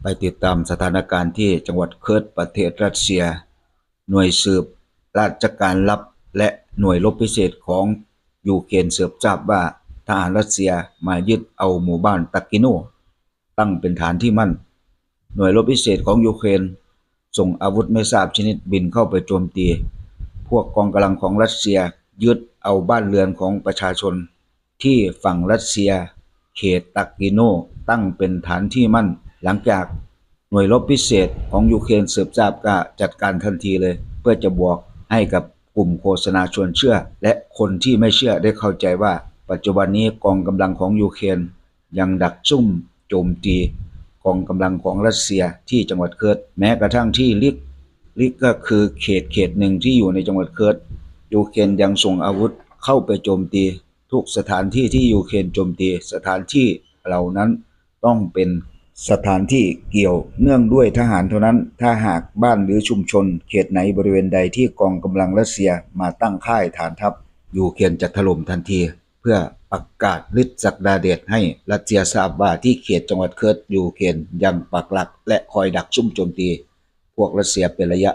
ไปติดตามสถานการณ์ที่จังหวัดเคิร์ดประเทศรัสเซียหน่วยสืบราชการลับและหน่วยรบพิเศษของยูเครนสืบทราบว่าทหารรัสเซียมายึดเอาหมู่บ้านตักกิโนตั้งเป็นฐานที่มั่นหน่วยรบพิเศษของยูเครนส่งอาวุธไม่ทราบชนิดบินเข้าไปโจมตีพวกกองกำลังของรัสเซียยึดเอาบ้านเรือนของประชาชนที่ฝั่งรัสเซียเขตตักกิโนตั้งเป็นฐานที่มั่นหลังจากหน่วยรบพิเศษของยูเครนสืบทราบก็จัดการทันทีเลยเพื่อจะบอกให้กับกลุ่มโฆษณาชวนเชื่อและคนที่ไม่เชื่อได้เข้าใจว่าปัจจุบันนี้กองกำลังของยูเครนยังดักซุ่มโจมตีกองกำลังของรัสเซียที่จังหวัดเคิร์ดแม้กระทั่งที่ลิกก็คือเขตหนึ่งที่อยู่ในจังหวัดเคิร์ดยูเครนยังส่งอาวุธเข้าไปโจมตีทุกสถานที่ที่ยูเครนโจมตีสถานที่เหล่านั้นต้องเป็นสถานที่เกี่ยวเนื่องด้วยทหารเท่านั้นถ้าหากบ้านหรือชุมชนเขตไหนบริเวณใดที่กองกำลังรัสเซียมาตั้งค่ายฐานทัพยูเครนจะถล่มทันทีเพื่อประกาศฤทธิ์ศักดาเดชให้รัสเซียทราบว่าที่เขตจังหวัดเคิร์ดยูเครนยังปักหลักและคอยดักซุ่มโจมตีพวกรัสเซียเป็นระยะ